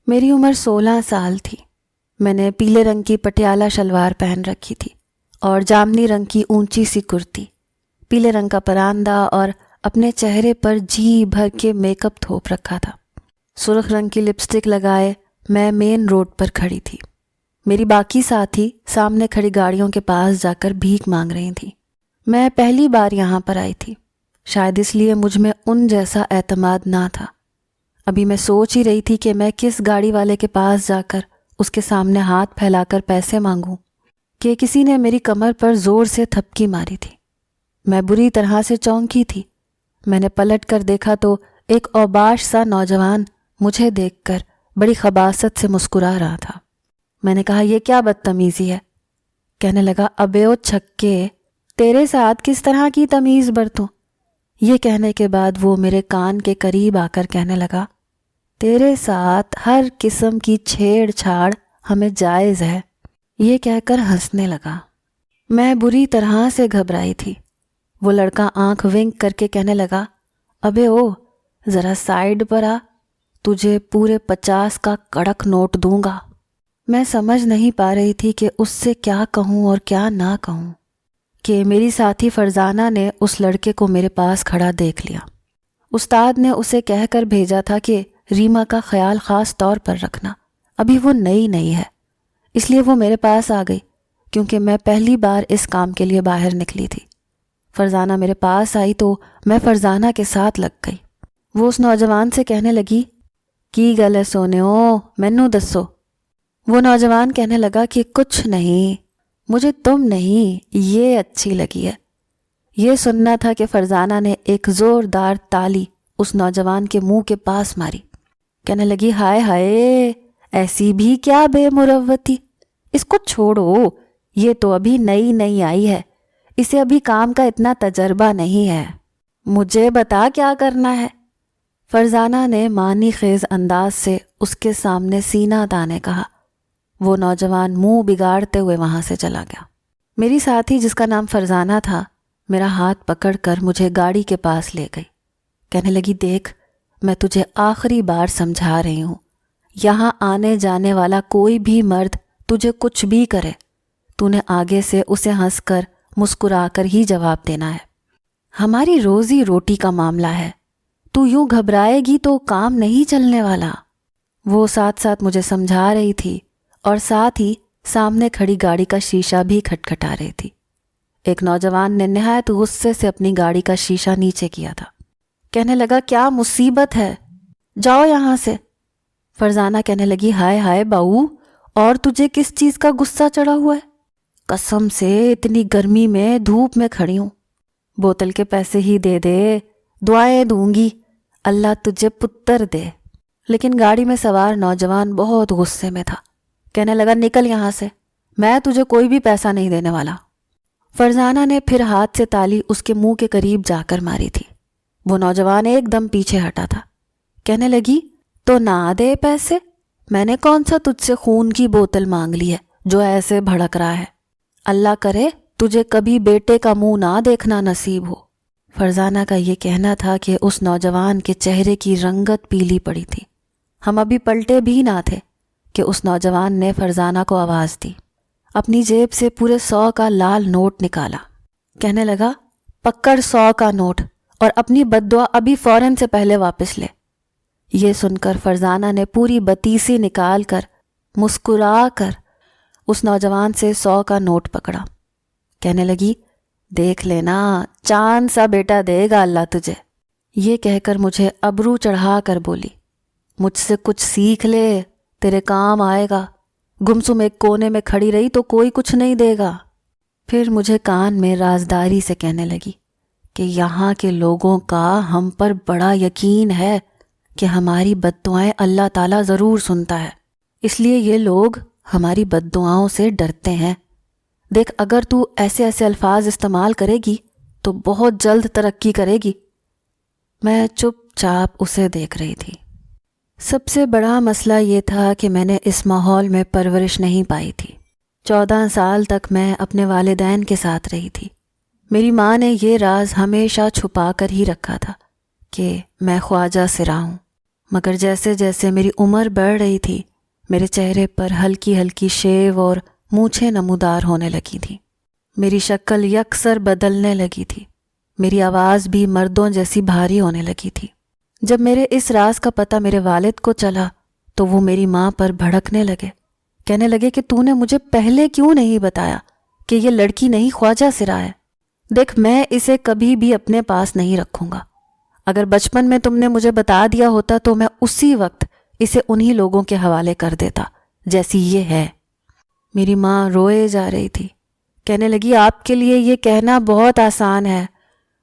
میری عمر 16 سال تھی۔ میں نے پیلے رنگ کی پٹیالہ شلوار پہن رکھی تھی اور جامنی رنگ کی اونچی سی کرتی، پیلے رنگ کا پراندہ اور اپنے چہرے پر جی بھر کے میک اپ تھوپ رکھا تھا۔ سرخ رنگ کی لپسٹک لگائے میں مین روڈ پر کھڑی تھی۔ میری باقی ساتھی سامنے کھڑی گاڑیوں کے پاس جا کر بھیک مانگ رہی تھیں۔ میں پہلی بار یہاں پر آئی تھی، شاید اس لیے مجھ میں ان جیسا اعتماد نہ تھا۔ ابھی میں سوچ ہی رہی تھی کہ میں کس گاڑی والے کے پاس جا کر اس کے سامنے ہاتھ پھیلا کر پیسے مانگوں کہ کسی نے میری کمر پر زور سے تھپکی ماری تھی۔ میں بری طرح سے چونکی تھی۔ میں نے پلٹ کر دیکھا تو ایک اوباش سا نوجوان مجھے دیکھ کر بڑی خباثت سے مسکرا رہا تھا۔ میں نے کہا، یہ کیا بدتمیزی ہے؟ کہنے لگا، ابے او چھکے، تیرے ساتھ کس طرح کی تمیز برتوں؟ یہ کہنے کے بعد وہ میرے کان کے قریب آ کر کہنے لگا، تیرے ساتھ ہر قسم کی چھیڑ چھاڑ ہمیں جائز ہے۔ یہ کہہ کر ہنسنے لگا۔ میں بری طرح سے گھبرائی تھی۔ وہ لڑکا آنکھ ونک کر کے کہنے لگا، ابے او ذرا سائیڈ پر آ، تجھے پورے 50 کا کڑک نوٹ دوں گا۔ میں سمجھ نہیں پا رہی تھی کہ اس سے کیا کہوں اور کیا نہ کہوں کہ میری ساتھی فرزانہ نے اس لڑکے کو میرے پاس کھڑا دیکھ لیا۔ استاد نے اسے کہہ کر بھیجا تھا کہ ریما کا خیال خاص طور پر رکھنا، ابھی وہ نئی ہے، اس لیے وہ میرے پاس آ گئی کیونکہ میں پہلی بار اس کام کے لیے باہر نکلی تھی۔ فرزانہ میرے پاس آئی تو میں فرزانہ کے ساتھ لگ گئی۔ وہ اس نوجوان سے کہنے لگی، کی گل ہے سونیو، مینوں دسو۔ وہ نوجوان کہنے لگا کہ کچھ نہیں، مجھے تم نہیں یہ اچھی لگی ہے۔ یہ سننا تھا کہ فرزانہ نے ایک زوردار تالی اس نوجوان کے منہ کے پاس ماری۔ کہنے لگی، ہائے ہائے، ایسی بھی کیا بے مروتی، اس کو چھوڑو، یہ تو ابھی نئی آئی ہے، اسے ابھی کام کا اتنا تجربہ نہیں ہے، مجھے بتا کیا کرنا ہے۔ فرزانہ نے معنی خیز انداز سے اس کے سامنے سینہ تانے کہا۔ وہ نوجوان منہ بگاڑتے ہوئے وہاں سے چلا گیا۔ میری ساتھی جس کا نام فرزانہ تھا میرا ہاتھ پکڑ کر مجھے گاڑی کے پاس لے گئی۔ کہنے لگی، دیکھ، میں تجھے آخری بار سمجھا رہی ہوں، یہاں آنے جانے والا کوئی بھی مرد تجھے کچھ بھی کرے، تو نے آگے سے اسے ہنس کر مسکرا کر ہی جواب دینا ہے۔ ہماری روزی روٹی کا معاملہ ہے، تو یوں گھبرائے گی تو کام نہیں چلنے والا۔ وہ ساتھ ساتھ مجھے سمجھا رہی تھی اور ساتھ ہی سامنے کھڑی گاڑی کا شیشہ بھی کھٹکھٹا رہی تھی۔ ایک نوجوان نے نہایت غصے سے اپنی گاڑی کا شیشہ نیچے کیا تھا۔ کہنے لگا، کیا مصیبت ہے، جاؤ یہاں سے۔ فرزانہ کہنے لگی، ہائے ہائے باؤ، اور تجھے کس چیز کا غصہ چڑھا ہوا ہے؟ قسم سے اتنی گرمی میں دھوپ میں کھڑی ہوں، بوتل کے پیسے ہی دے دے، دعائیں دوں گی، اللہ تجھے پتر دے۔ لیکن گاڑی میں سوار نوجوان بہت غصے میں تھا۔ کہنے لگا، نکل یہاں سے، میں تجھے کوئی بھی پیسہ نہیں دینے والا۔ فرزانہ نے پھر ہاتھ سے تالی اس کے منہ کے قریب جا کر ماری تھی۔ وہ نوجوان ایک دم پیچھے ہٹا تھا۔ کہنے لگی، تو نہ دے پیسے، میں نے کون سا تجھ سے خون کی بوتل مانگ لی ہے جو ایسے بھڑک رہا ہے؟ اللہ کرے تجھے کبھی بیٹے کا منہ نہ دیکھنا نصیب ہو۔ فرزانہ کا یہ کہنا تھا کہ اس نوجوان کے چہرے کی رنگت پیلی پڑی تھی۔ ہم ابھی پلٹے بھی نہ تھے کہ اس نوجوان نے فرزانہ کو آواز دی۔ اپنی جیب سے پورے 100 کا لال نوٹ نکالا۔ کہنے لگا، پکڑ 100 کا نوٹ اور اپنی بددعا ابھی فوراً سے پہلے واپس لے۔ یہ سن کر فرزانہ نے پوری بتیسی نکال کر مسکرا کر اس نوجوان سے 100 کا نوٹ پکڑا۔ کہنے لگی، دیکھ لینا، چاند سا بیٹا دے گا اللہ تجھے۔ یہ کہہ کر مجھے ابرو چڑھا کر بولی، مجھ سے کچھ سیکھ لے، تیرے کام آئے گا، گمسم ایک کونے میں کھڑی رہی تو کوئی کچھ نہیں دے گا۔ پھر مجھے کان میں رازداری سے کہنے لگی کہ یہاں کے لوگوں کا ہم پر بڑا یقین ہے کہ ہماری بددعائیں اللہ تعالیٰ ضرور سنتا ہے، اس لیے یہ لوگ ہماری بددعاؤں سے ڈرتے ہیں۔ دیکھ، اگر تو ایسے الفاظ استعمال کرے گی تو بہت جلد ترقی کرے گی۔ میں چپ چاپ اسے دیکھ رہی تھی۔ سب سے بڑا مسئلہ یہ تھا کہ میں نے اس ماحول میں پرورش نہیں پائی تھی۔ 14 سال تک میں اپنے والدین کے ساتھ رہی تھی۔ میری ماں نے یہ راز ہمیشہ چھپا کر ہی رکھا تھا کہ میں خواجہ سرا ہوں۔ مگر جیسے جیسے میری عمر بڑھ رہی تھی میرے چہرے پر ہلکی ہلکی شیو اور مونچھیں نمودار ہونے لگی تھیں۔ میری شکل یکسر بدلنے لگی تھی، میری آواز بھی مردوں جیسی بھاری ہونے لگی تھی۔ جب میرے اس راز کا پتہ میرے والد کو چلا تو وہ میری ماں پر بھڑکنے لگے، کہنے لگے کہ تو نے مجھے پہلے کیوں نہیں بتایا کہ یہ لڑکی نہیں خواجہ سرا ہے؟ دیکھ، میں اسے کبھی بھی اپنے پاس نہیں رکھوں گا۔ اگر بچپن میں تم نے مجھے بتا دیا ہوتا تو میں اسی وقت اسے انہی لوگوں کے حوالے کر دیتا جیسی یہ ہے۔ میری ماں روئے جا رہی تھی، کہنے لگی آپ کے لیے یہ کہنا بہت آسان ہے،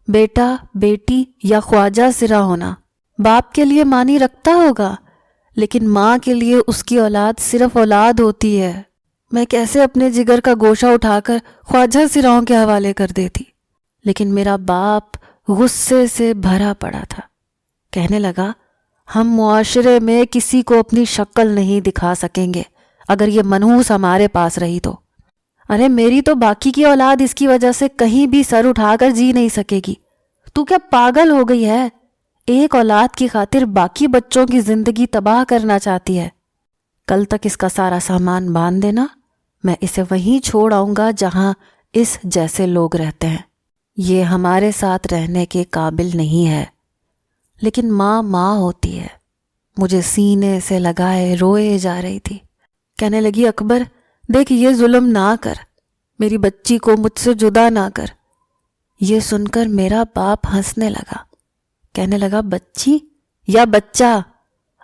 بیٹا بیٹی یا خواجہ سرا ہونا باپ کے لیے معنی رکھتا ہوگا، لیکن ماں کے لیے اس کی اولاد صرف اولاد ہوتی ہے۔ میں کیسے اپنے جگر کا گوشہ اٹھا کر خواجہ سراؤں کے حوالے کر دیتی؟ لیکن میرا باپ غصے سے بھرا پڑا تھا، کہنے لگا ہم معاشرے میں کسی کو اپنی شکل نہیں دکھا سکیں گے اگر یہ منحوس ہمارے پاس رہی تو۔ ارے میری تو باقی کی اولاد اس کی وجہ سے کہیں بھی سر اٹھا کر جی نہیں سکے گی۔ تو کیا پاگل ہو گئی ہے؟ ایک اولاد کی خاطر باقی بچوں کی زندگی تباہ کرنا چاہتی ہے؟ کل تک اس کا سارا سامان باندھ دینا، میں اسے وہیں چھوڑ آؤں گا جہاں اس جیسے لوگ رہتے ہیں۔ یہ ہمارے ساتھ رہنے کے قابل نہیں ہے۔ لیکن ماں ماں ہوتی ہے، مجھے سینے سے لگائے روئے جا رہی تھی، کہنے لگی اکبر دیکھ، یہ ظلم نہ کر، میری بچی کو مجھ سے جدا نہ کر۔ یہ سن کر میرا باپ ہنسنے لگا، کہنے لگا بچی یا بچہ؟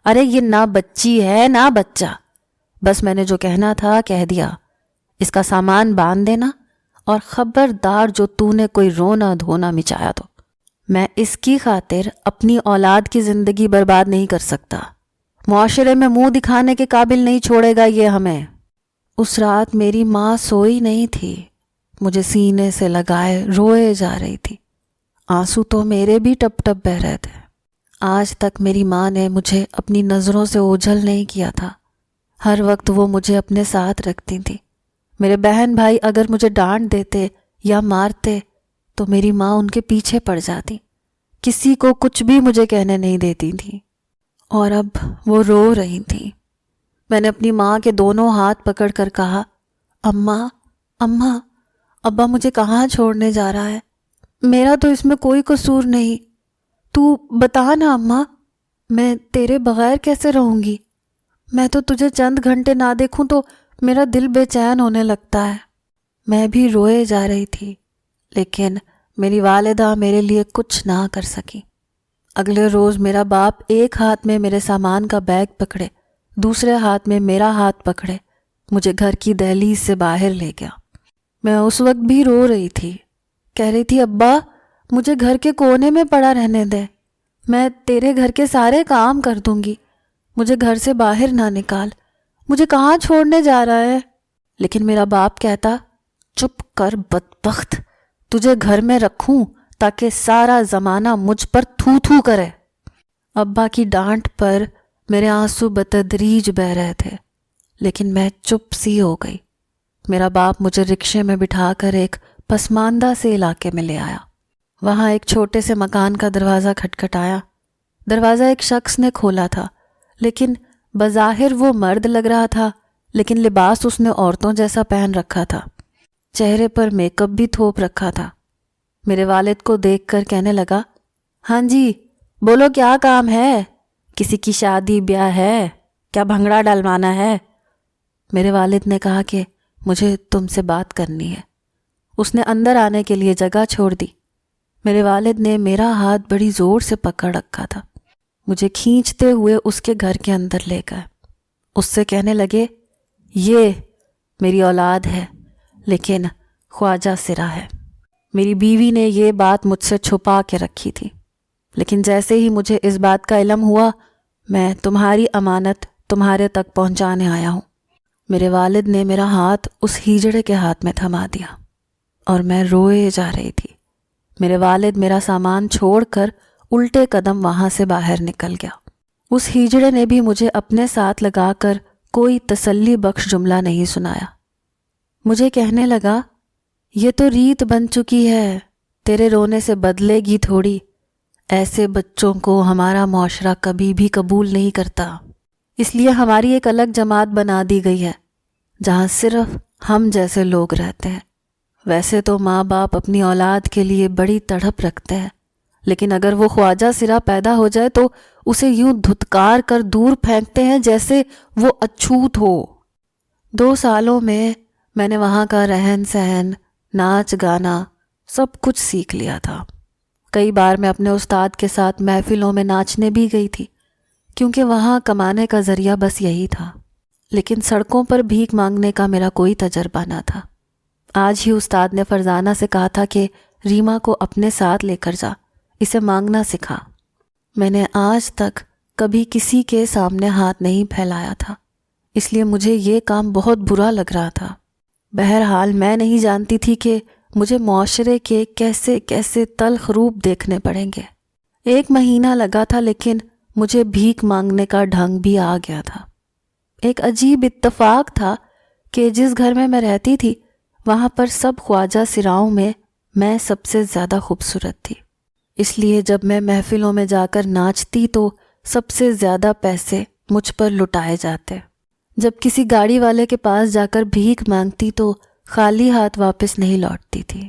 ارے یہ نہ بچی ہے نہ بچہ، بس میں نے جو کہنا تھا کہہ دیا۔ اس کا سامان باندھ دینا، اور خبردار جو تو نے کوئی رونا دھونا مچایا تو میں اس کی خاطر اپنی اولاد کی زندگی برباد نہیں کر سکتا۔ معاشرے میں منہ دکھانے کے قابل نہیں چھوڑے گا یہ ہمیں۔ اس رات میری ماں سوئی نہیں تھی، مجھے سینے سے لگائے روئے جا رہی تھی، آنسو تو میرے بھی ٹپ ٹپ بہہ رہے تھے۔ آج تک میری ماں نے مجھے اپنی نظروں سے اوجھل نہیں کیا تھا، ہر وقت وہ مجھے اپنے ساتھ رکھتی تھی۔ میرے بہن بھائی اگر مجھے ڈانٹ دیتے یا مارتے تو میری ماں ان کے پیچھے پڑ جاتی، کسی کو کچھ بھی مجھے کہنے نہیں دیتی تھی۔ اور اب وہ رو رہی تھی۔ میں نے اپنی ماں کے دونوں ہاتھ پکڑ کر کہا، اماں اماں، ابا مجھے کہاں چھوڑنے جا رہا ہے؟ میرا تو اس میں کوئی قصور نہیں، تو بتا نا اماں، میں تیرے بغیر کیسے رہوں گی؟ میں تو تجھے چند گھنٹے نہ دیکھوں تو میرا دل بے چین ہونے لگتا ہے۔ میں بھی روئے جا رہی تھی، لیکن میری والدہ میرے لیے کچھ نہ کر سکی۔ اگلے روز میرا باپ ایک ہاتھ میں میرے سامان کا بیگ پکڑے، دوسرے ہاتھ میں میرا ہاتھ پکڑے مجھے گھر کی دہلیز سے باہر لے گیا۔ میں اس وقت بھی رو رہی تھی، کہہ رہی تھی ابا مجھے گھر کے کونے میں پڑا رہنے دے، میں تیرے گھر کے سارے کام کر دوں گی، مجھے گھر سے باہر نہ نکال، مجھے کہاں چھوڑنے جا رہا ہے؟ لیکن میرا باپ کہتا، چپ کر بدبخت، تجھے گھر میں رکھوں تاکہ سارا زمانہ مجھ پر تھو تھو کرے۔ ابا کی ڈانٹ پر میرے آنسو بتدریج بہہ رہے تھے، لیکن میں چپ سی ہو گئی۔ میرا باپ مجھے رکشے میں بٹھا کر ایک پسماندہ سے علاقے میں لے آیا۔ وہاں ایک چھوٹے سے مکان کا دروازہ کھٹکھٹایا۔ دروازہ ایک شخص نے کھولا تھا، لیکن بظاہر وہ مرد لگ رہا تھا، لیکن لباس اس نے عورتوں جیسا پہن رکھا تھا، چہرے پر میک اپ بھی تھوپ رکھا تھا۔ میرے والد کو دیکھ کر کہنے لگا، ہاں جی بولو کیا کام ہے؟ کسی کی شادی بیاہ ہے کیا؟ بھنگڑا ڈلوانا ہے؟ میرے والد نے کہا کہ مجھے تم سے بات کرنی ہے۔ اس نے اندر آنے کے لیے جگہ چھوڑ دی۔ میرے والد نے میرا ہاتھ بڑی زور سے پکڑ رکھا تھا، مجھے کھینچتے ہوئے اس کے گھر کے اندر لے گئے۔ اس سے کہنے لگے، یہ میری اولاد ہے لیکن خواجہ سرا ہے۔ میری بیوی نے یہ بات مجھ سے چھپا کے رکھی تھی، لیکن جیسے ہی مجھے اس بات کا علم ہوا میں تمہاری امانت تمہارے تک پہنچانے آیا ہوں۔ میرے والد نے میرا ہاتھ اس ہیجڑے کے ہاتھ میں تھما دیا اور میں روئے جا رہی تھی۔ میرے والد میرا سامان چھوڑ کر الٹے قدم وہاں سے باہر نکل گیا۔ اس ہیجڑے نے بھی مجھے اپنے ساتھ لگا کر کوئی تسلی بخش جملہ نہیں سنایا۔ مجھے کہنے لگا، یہ تو ریت بن چکی ہے، تیرے رونے سے بدلے گی تھوڑی، ایسے بچوں کو ہمارا معاشرہ کبھی بھی قبول نہیں کرتا، اس لیے ہماری ایک الگ جماعت بنا دی گئی ہے جہاں صرف ہم جیسے لوگ رہتے ہیں۔ ویسے تو ماں باپ اپنی اولاد کے لیے بڑی تڑپ رکھتے ہیں، لیکن اگر وہ خواجہ سرا پیدا ہو جائے تو اسے یوں دھتکار کر دور پھینکتے ہیں جیسے وہ اچھوت ہو۔ 2 سالوں میں نے وہاں کا رہن سہن، ناچ گانا سب کچھ سیکھ لیا تھا۔ کئی بار میں اپنے استاد کے ساتھ محفلوں میں ناچنے بھی گئی تھی، کیونکہ وہاں کمانے کا ذریعہ بس یہی تھا۔ لیکن سڑکوں پر بھیک مانگنے کا میرا کوئی تجربہ نہ تھا۔ آج ہی استاد نے فرزانہ سے کہا تھا کہ ریما کو اپنے ساتھ لے کر جا، اسے مانگنا سکھا۔ میں نے آج تک کبھی کسی کے سامنے ہاتھ نہیں پھیلایا تھا، اس لیے مجھے یہ کام بہت برا لگ رہا تھا۔ بہرحال میں نہیں جانتی تھی کہ مجھے معاشرے کے کیسے کیسے تلخ روپ دیکھنے پڑیں گے۔ 1 مہینہ لگا تھا، لیکن مجھے بھیک مانگنے کا ڈھنگ بھی آ گیا تھا۔ ایک عجیب اتفاق تھا کہ جس گھر میں رہتی تھی وہاں پر سب خواجہ سراؤں میں سب سے زیادہ خوبصورت تھی، اس لیے جب میں محفلوں میں جا کر ناچتی تو سب سے زیادہ پیسے مجھ پر لٹائے جاتے۔ جب کسی گاڑی والے کے پاس جا کر بھیک مانگتی تو خالی ہاتھ واپس نہیں لوٹتی تھی۔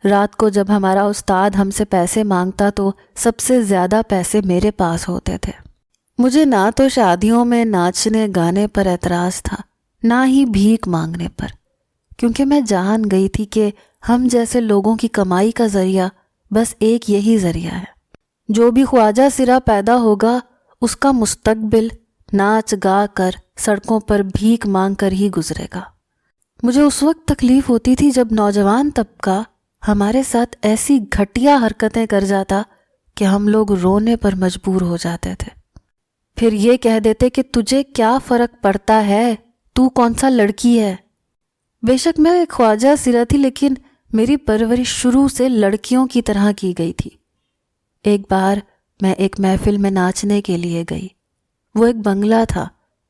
رات کو جب ہمارا استاد ہم سے پیسے مانگتا تو سب سے زیادہ پیسے میرے پاس ہوتے تھے۔ مجھے نہ تو شادیوں میں ناچنے گانے پر اعتراض تھا، نہ ہی بھیک مانگنے پر، کیونکہ میں جان گئی تھی کہ ہم جیسے لوگوں کی کمائی کا ذریعہ بس ایک یہی ذریعہ ہے۔ جو بھی خواجہ سرا پیدا ہوگا اس کا مستقبل ناچ گا کر، سڑکوں پر بھیک مانگ کر ہی گزرے گا۔ مجھے اس وقت تکلیف ہوتی تھی جب نوجوان طبقہ ہمارے ساتھ ایسی گھٹیا حرکتیں کر جاتا کہ ہم لوگ رونے پر مجبور ہو جاتے تھے۔ پھر یہ کہہ دیتے کہ تجھے کیا فرق پڑتا ہے، تو کون سا لڑکی ہے۔ بے شک میں ایک خواجہ سرا تھی، لیکن میری پرورش شروع سے لڑکیوں کی طرح کی گئی تھی۔ ایک بار میں ایک محفل میں ناچنے کے لیے گئی۔ وہ ایک بنگلہ تھا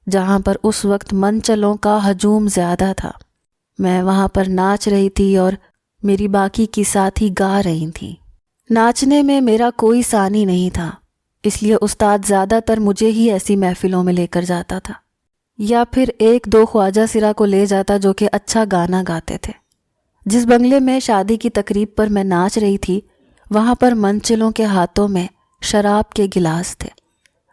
جہاں پر اس وقت منچلوں کا ہجوم زیادہ تھا۔ میں وہاں پر ناچ رہی تھی اور میری باقی کی ساتھی گا رہی تھیں۔ ناچنے میں میرا کوئی ثانی نہیں تھا، اس لیے استاد زیادہ تر مجھے ہی ایسی محفلوں میں لے کر جاتا تھا، یا پھر 1-2 خواجہ سرا کو لے جاتا جو کہ اچھا گانا گاتے تھے۔ جس بنگلے میں شادی کی تقریب پر میں ناچ رہی تھی وہاں پر منچلوں کے ہاتھوں میں شراب کے گلاس تھے۔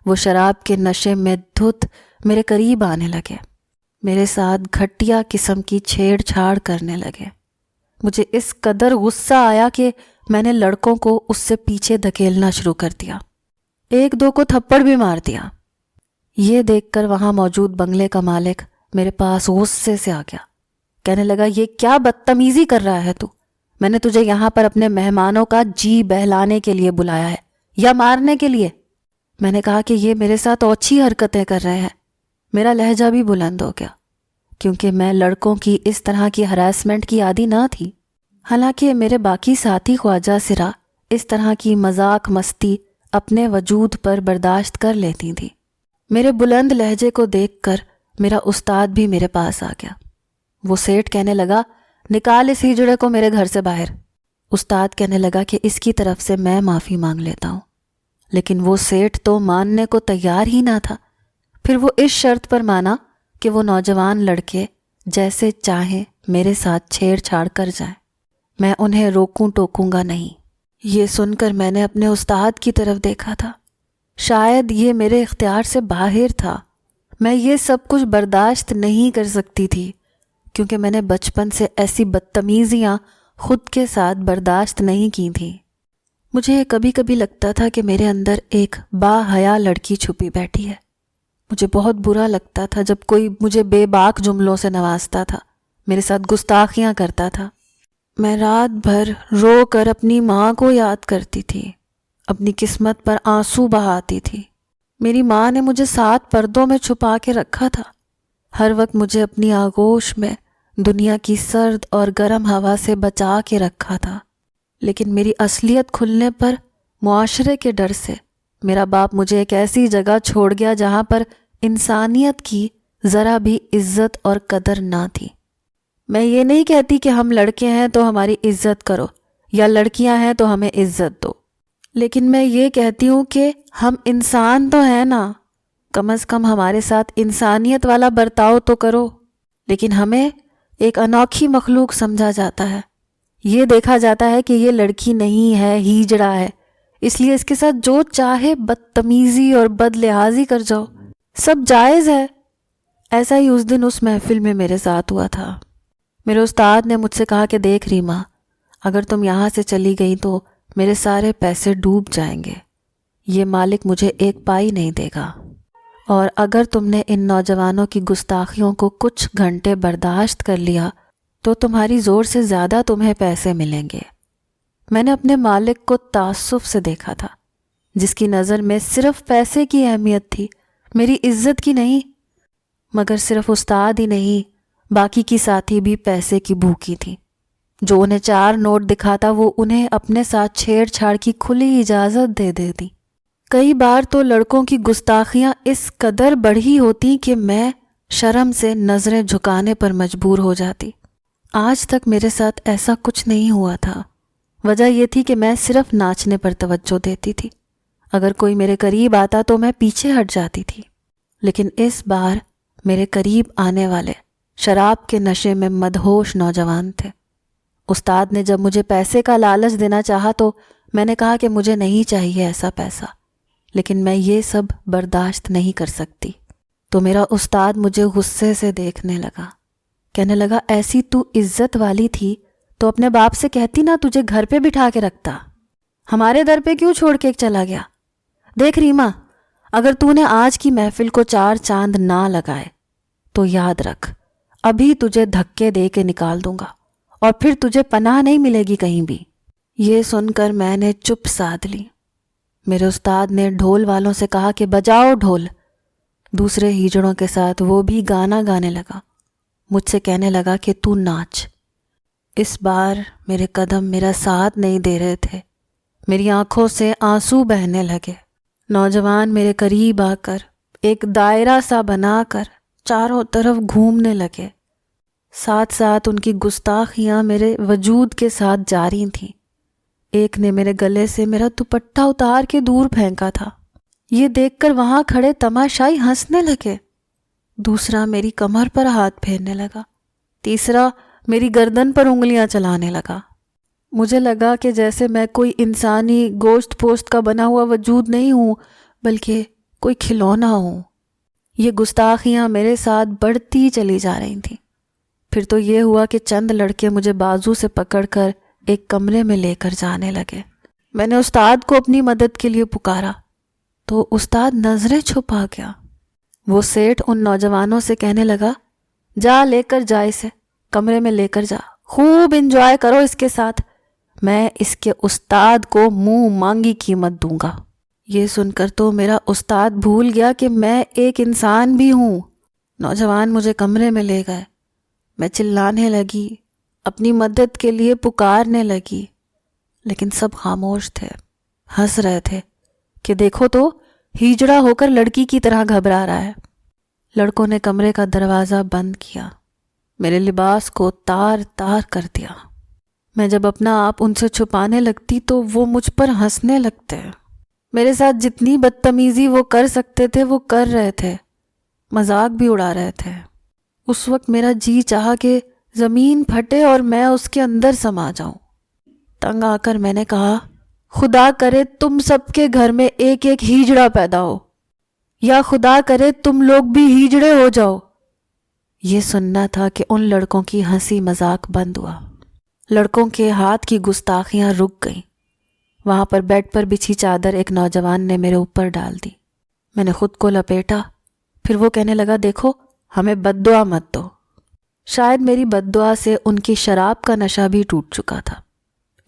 وہ شراب کے نشے میں دھت میرے قریب آنے لگے، میرے ساتھ گھٹیا قسم کی چھیڑ چھاڑ کرنے لگے۔ مجھے اس قدر غصہ آیا کہ میں نے لڑکوں کو اس سے پیچھے دھکیلنا شروع کر دیا، 1-2 کو تھپڑ بھی مار دیا۔ یہ دیکھ کر وہاں موجود بنگلے کا مالک میرے پاس غصے سے آ گیا، کہنے لگا یہ کیا بدتمیزی کر رہا ہے تو؟ میں نے تجھے یہاں پر اپنے مہمانوں کا جی بہلانے کے لیے بلایا ہے یا مارنے کے لیے؟ میں نے کہا کہ یہ میرے ساتھ اوچھی حرکتیں کر رہے ہیں۔ میرا لہجہ بھی بلند ہو گیا، کیونکہ میں لڑکوں کی اس طرح کی ہراسمنٹ کی عادی نہ تھی۔ حالانکہ میرے باقی ساتھی خواجہ سرا اس طرح کی مذاق مستی اپنے وجود پر برداشت کر لیتی تھی۔ میرے بلند لہجے کو دیکھ کر میرا استاد بھی میرے پاس آ گیا۔ وہ سیٹھ کہنے لگا نکال اس ہجڑے کو میرے گھر سے باہر۔ استاد کہنے لگا کہ اس کی طرف سے میں معافی مانگ لیتا ہوں، لیکن وہ سیٹھ تو ماننے کو تیار ہی نہ تھا۔ پھر وہ اس شرط پر مانا کہ وہ نوجوان لڑکے جیسے چاہیں میرے ساتھ چھیڑ چھاڑ کر جائیں، میں انہیں روکوں ٹوکوں گا نہیں۔ یہ سن کر میں نے اپنے استاد کی طرف دیکھا تھا، شاید یہ میرے اختیار سے باہر تھا۔ میں یہ سب کچھ برداشت نہیں کر سکتی تھی، کیونکہ میں نے بچپن سے ایسی بدتمیزیاں خود کے ساتھ برداشت نہیں کی تھیں۔ مجھے کبھی کبھی لگتا تھا کہ میرے اندر ایک با حیا لڑکی چھپی بیٹھی ہے۔ مجھے بہت برا لگتا تھا جب کوئی مجھے بے باک جملوں سے نوازتا تھا، میرے ساتھ گستاخیاں کرتا تھا۔ میں رات بھر رو کر اپنی ماں کو یاد کرتی تھی، اپنی قسمت پر آنسو بہاتی تھی۔ میری ماں نے مجھے 7 پردوں میں چھپا کے رکھا تھا، ہر وقت مجھے اپنی آغوش میں دنیا کی سرد اور گرم ہوا سے بچا کے رکھا تھا۔ لیکن میری اصلیت کھلنے پر معاشرے کے ڈر سے میرا باپ مجھے ایک ایسی جگہ چھوڑ گیا جہاں پر انسانیت کی ذرا بھی عزت اور قدر نہ تھی۔ میں یہ نہیں کہتی کہ ہم لڑکے ہیں تو ہماری عزت کرو یا لڑکیاں ہیں تو ہمیں عزت دو، لیکن میں یہ کہتی ہوں کہ ہم انسان تو ہیں نا، کم از کم ہمارے ساتھ انسانیت والا برتاؤ تو کرو۔ لیکن ہمیں ایک انوکھی مخلوق سمجھا جاتا ہے، یہ دیکھا جاتا ہے کہ یہ لڑکی نہیں ہے، ہیجڑا ہے، اس لیے اس کے ساتھ جو چاہے بدتمیزی اور بد لحاظی کر جاؤ، سب جائز ہے۔ ایسا ہی اس دن اس محفل میں میرے ساتھ ہوا تھا۔ میرے استاد نے مجھ سے کہا کہ دیکھ ریما، اگر تم یہاں سے چلی گئی تو میرے سارے پیسے ڈوب جائیں گے، یہ مالک مجھے ایک پائی نہیں دے گا، اور اگر تم نے ان نوجوانوں کی گستاخیوں کو کچھ گھنٹے برداشت کر لیا تو تمہاری زور سے زیادہ تمہیں پیسے ملیں گے۔ میں نے اپنے مالک کو تعصب سے دیکھا تھا، جس کی نظر میں صرف پیسے کی اہمیت تھی، میری عزت کی نہیں۔ مگر صرف استاد ہی نہیں، باقی کی ساتھی بھی پیسے کی بھوکی تھی۔ جو انہیں 4 نوٹ دکھاتا وہ انہیں اپنے ساتھ چھیڑ چھاڑ کی کھلی اجازت دے دیتی۔ کئی بار تو لڑکوں کی گستاخیاں اس قدر بڑھی ہوتی کہ میں شرم سے نظریں جھکانے پر مجبور ہو جاتی۔ آج تک میرے ساتھ ایسا کچھ نہیں ہوا تھا۔ وجہ یہ تھی کہ میں صرف ناچنے پر توجہ دیتی تھی، اگر کوئی میرے قریب آتا تو میں پیچھے ہٹ جاتی تھی۔ لیکن اس بار میرے قریب آنے والے شراب کے نشے میں مدہوش نوجوان تھے۔ استاد نے جب مجھے پیسے کا لالچ دینا چاہا تو میں نے کہا کہ مجھے نہیں چاہیے ایسا پیسہ، لیکن میں یہ سب برداشت نہیں کر سکتی۔ تو میرا استاد مجھے غصے سے دیکھنے لگا، کہنے لگا ایسی تو عزت والی تھی تو اپنے باپ سے کہتی نا تجھے گھر پہ بٹھا کے رکھتا، ہمارے در پہ کیوں چھوڑ کے چلا گیا؟ دیکھ ریما، اگر تو نے آج کی محفل کو 4 چاند نہ لگائے تو یاد رکھ، ابھی تجھے دھکے دے کے نکال دوں گا اور پھر تجھے پناہ نہیں ملے گی کہیں بھی۔ یہ سن کر میں نے چپ سادھ لی۔ میرے استاد نے ڈھول والوں سے کہا کہ بجاؤ ڈھول۔ دوسرے ہیجڑوں کے ساتھ وہ بھی گانا گانے لگا، مجھ سے کہنے لگا کہ تو ناچ۔ اس بار میرے قدم میرا ساتھ نہیں دے رہے تھے، میری آنکھوں سے آنسو بہنے لگے۔ نوجوان میرے قریب آ کر ایک دائرہ سا بنا کر چاروں طرف گھومنے لگے، ساتھ ساتھ ان کی گستاخیاں میرے وجود کے ساتھ جاری تھیں۔ ایک نے میرے گلے سے میرا دوپٹہ اتار کے دور پھینکا تھا، یہ دیکھ کر وہاں کھڑے تماشائی ہنسنے لگے۔ دوسرا میری کمر پر ہاتھ پھیرنے لگا، تیسرا میری گردن پر انگلیاں چلانے لگا۔ مجھے لگا کہ جیسے میں کوئی انسانی گوشت پوشت کا بنا ہوا وجود نہیں ہوں، بلکہ کوئی کھلونا ہوں۔ یہ گستاخیاں میرے ساتھ بڑھتی چلی جا رہی تھیں۔ پھر تو یہ ہوا کہ چند لڑکے مجھے بازو سے پکڑ کر ایک کمرے میں لے کر جانے لگے۔ میں نے استاد کو اپنی مدد کے لیے پکارا تو استاد نظریں چھپا گیا۔ وہ سیٹھ ان نوجوانوں سے کہنے لگا، جا لے کر جا، اسے کمرے میں لے کر جا، خوب انجوائے کرو اس کے ساتھ، میں اس کے استاد کو منہ مانگی قیمت دوں گا۔ یہ سن کر تو میرا استاد بھول گیا کہ میں ایک انسان بھی ہوں۔ نوجوان مجھے کمرے میں لے گئے، میں چلانے لگی، اپنی مدد کے لیے پکارنے لگی، لیکن سب خاموش تھے، ہنس رہے تھے کہ دیکھو تو ہیجڑا ہو کر لڑکی کی طرح گھبرا رہا ہے۔ لڑکوں نے کمرے کا دروازہ بند کیا، میرے لباس کو تار تار کر دیا۔ میں جب اپنا آپ ان سے چھپانے لگتی تو وہ مجھ پر ہنسنے لگتے۔ میرے ساتھ جتنی بدتمیزی وہ کر سکتے تھے وہ کر رہے تھے، مذاق بھی اڑا رہے تھے۔ اس وقت میرا جی چاہا کہ زمین پھٹے اور میں اس کے اندر سما جاؤں۔ تنگ آ کر میں نے کہا، خدا کرے تم سب کے گھر میں ایک ایک ہیجڑا پیدا ہو، یا خدا کرے تم لوگ بھی ہیجڑے ہو جاؤ۔ یہ سننا تھا کہ ان لڑکوں کی ہنسی مذاق بند ہوا، لڑکوں کے ہاتھ کی گستاخیاں رک گئیں۔ وہاں پر بیڈ پر بچھی چادر ایک نوجوان نے میرے اوپر ڈال دی، میں نے خود کو لپیٹا۔ پھر وہ کہنے لگا، دیکھو ہمیں بد دعا مت دو۔ شاید میری بد دعا سے ان کی شراب کا نشہ بھی ٹوٹ چکا تھا،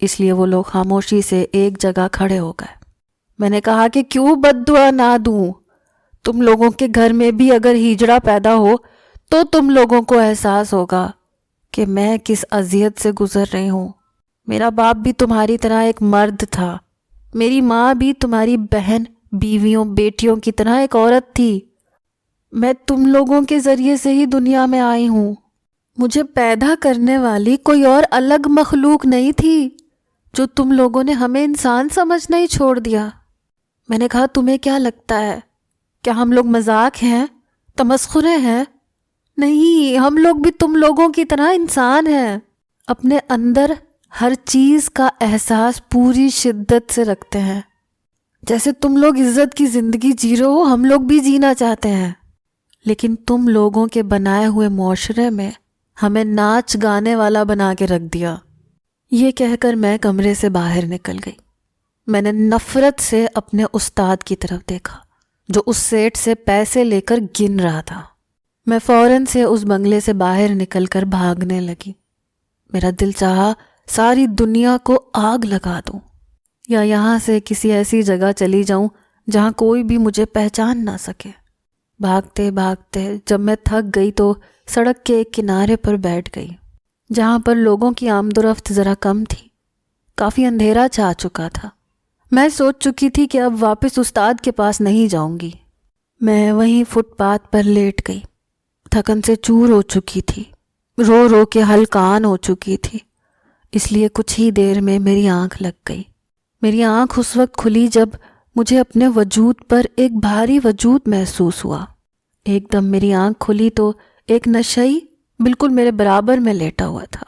اس لیے وہ لوگ خاموشی سے ایک جگہ کھڑے ہو گئے۔ میں نے کہا کہ کیوں بد دعا نہ دوں؟ تم لوگوں کے گھر میں بھی اگر ہیجڑا پیدا ہو تو تم لوگوں کو احساس ہوگا کہ میں کس اذیت سے گزر رہی ہوں۔ میرا باپ بھی تمہاری طرح ایک مرد تھا، میری ماں بھی تمہاری بہن، بیویوں، بیٹیوں کی طرح ایک عورت تھی۔ میں تم لوگوں کے ذریعے سے ہی دنیا میں آئی ہوں، مجھے پیدا کرنے والی کوئی اور الگ مخلوق نہیں تھی۔ جو تم لوگوں نے ہمیں انسان سمجھنا ہی چھوڑ دیا۔ میں نے کہا تمہیں کیا لگتا ہے، کیا ہم لوگ مذاق ہیں، تمسخرے ہیں؟ نہیں، ہم لوگ بھی تم لوگوں کی طرح انسان ہیں، اپنے اندر ہر چیز کا احساس پوری شدت سے رکھتے ہیں۔ جیسے تم لوگ عزت کی زندگی جی رہے ہو، ہم لوگ بھی جینا چاہتے ہیں، لیکن تم لوگوں کے بنائے ہوئے معاشرے میں ہمیں ناچ گانے والا بنا کے رکھ دیا۔ یہ کہہ کر میں کمرے سے باہر نکل گئی۔ میں نے نفرت سے اپنے استاد کی طرف دیکھا جو اس سیٹ سے پیسے لے کر گن رہا تھا۔ میں فوراً سے اس بنگلے سے باہر نکل کر بھاگنے لگی۔ میرا دل چاہا ساری دنیا کو آگ لگا دوں یا یہاں سے کسی ایسی جگہ چلی جاؤں جہاں کوئی بھی مجھے پہچان نہ سکے۔ بھاگتے بھاگتے جب میں تھک گئی تو سڑک کے ایک کنارے پر بیٹھ گئی جہاں پر لوگوں کی آمد و رفت ذرا کم تھی۔ کافی اندھیرا چھا چکا تھا۔ میں سوچ چکی تھی کہ اب واپس استاد کے پاس نہیں جاؤں گی۔ میں وہیں فٹ پاتھ پر لیٹ گئی۔ تھکن سے چور ہو چکی تھی، رو رو کے ہلکان ہو چکی تھی، اس لیے کچھ ہی دیر میں میری آنکھ لگ گئی۔ میری آنکھ اس وقت کھلی جب مجھے اپنے وجود پر ایک بھاری وجود محسوس ہوا۔ ایک دم میری آنکھ کھلی تو ایک نشئی بالکل میرے برابر میں لیٹا ہوا تھا۔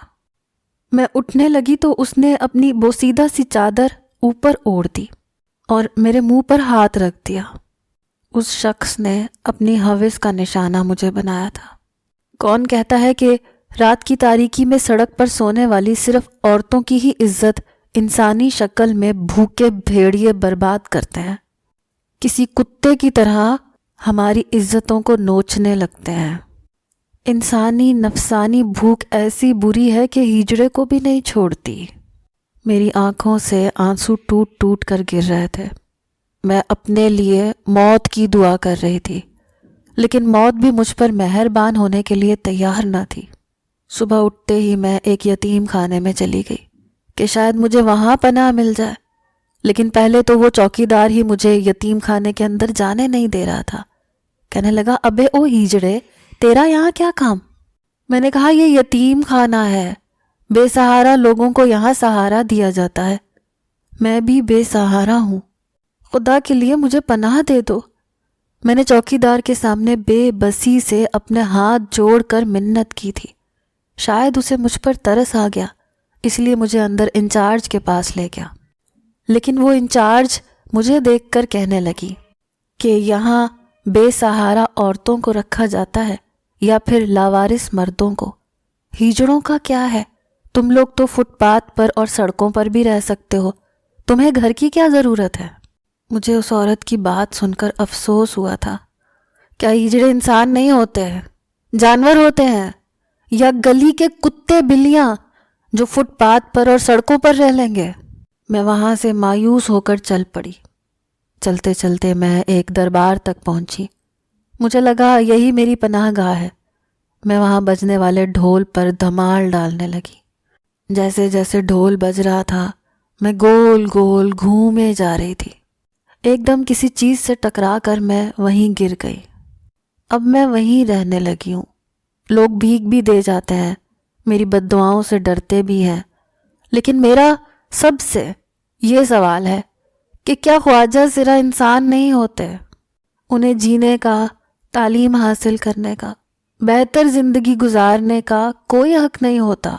میں اٹھنے لگی تو اس نے اپنی بوسیدہ سی چادر اوپر اوڑھ دی اور میرے منہ پر ہاتھ رکھ دیا۔ اس شخص نے اپنی ہوس کا نشانہ مجھے بنایا تھا۔ کون کہتا ہے کہ رات کی تاریکی میں سڑک پر سونے والی صرف عورتوں کی ہی عزت انسانی شکل میں بھوکے بھیڑیے برباد کرتے ہیں، کسی کتے کی طرح ہماری عزتوں کو نوچنے لگتے ہیں۔ انسانی نفسانی بھوک ایسی بری ہے کہ ہجڑے کو بھی نہیں چھوڑتی۔ میری آنکھوں سے آنسو ٹوٹ ٹوٹ کر گر رہے تھے۔ میں اپنے لیے موت کی دعا کر رہی تھی، لیکن موت بھی مجھ پر مہربان ہونے کے لیے تیار نہ تھی۔ صبح اٹھتے ہی میں ایک یتیم خانے میں چلی گئی کہ شاید مجھے وہاں پناہ مل جائے، لیکن پہلے تو وہ چوکیدار ہی مجھے یتیم خانے کے اندر جانے نہیں دے رہا تھا۔ کہنے لگا، ابے او ہیجڑے، تیرا یہاں کیا کام؟ میں نے کہا، یہ یتیم خانہ ہے، بے سہارا لوگوں کو یہاں سہارا دیا جاتا ہے، میں بھی بے سہارا ہوں، خدا کے لیے مجھے پناہ دے دو۔ میں نے چوکیدار کے سامنے بے بسی سے اپنے ہاتھ جوڑ کر منت کی تھی۔ شاید اسے مجھ پر ترس آ گیا، اس لیے مجھے اندر انچارج کے پاس لے گیا، لیکن وہ انچارج مجھے دیکھ کر کہنے لگی کہ یہاں بے سہارا عورتوں کو رکھا جاتا ہے یا پھر لاوارث مردوں کو، ہیجڑوں کا کیا ہے؟ تم لوگ تو فٹ پاتھ پر اور سڑکوں پر بھی رہ سکتے ہو، تمہیں گھر کی کیا ضرورت ہے؟ مجھے اس عورت کی بات سن کر افسوس ہوا تھا۔ کیا ہجڑے انسان نہیں ہوتے ہیں، جانور ہوتے ہیں، یا گلی کے کتے بلیاں جو فٹ پاتھ پر اور سڑکوں پر رہ لیں گے؟ میں وہاں سے مایوس ہو کر چل پڑی۔ چلتے چلتے میں ایک دربار تک پہنچی۔ مجھے لگا یہی میری پناہ گاہ ہے۔ میں وہاں بجنے والے ڈھول پر دھمال ڈالنے لگی۔ جیسے جیسے ڈھول بج رہا تھا میں گول گول گھومے جا رہی تھی۔ ایک دم کسی چیز سے ٹکرا کر میں وہیں گر گئی۔ اب میں وہیں رہنے لگی ہوں۔ لوگ بھیک بھی دے جاتے ہیں، میری بد دعاؤں سے ڈرتے بھی ہیں، لیکن میرا سب سے یہ سوال ہے کہ کیا خواجہ سرا انسان نہیں ہوتے؟ انہیں جینے کا، تعلیم حاصل کرنے کا، بہتر زندگی گزارنے کا کوئی حق نہیں ہوتا؟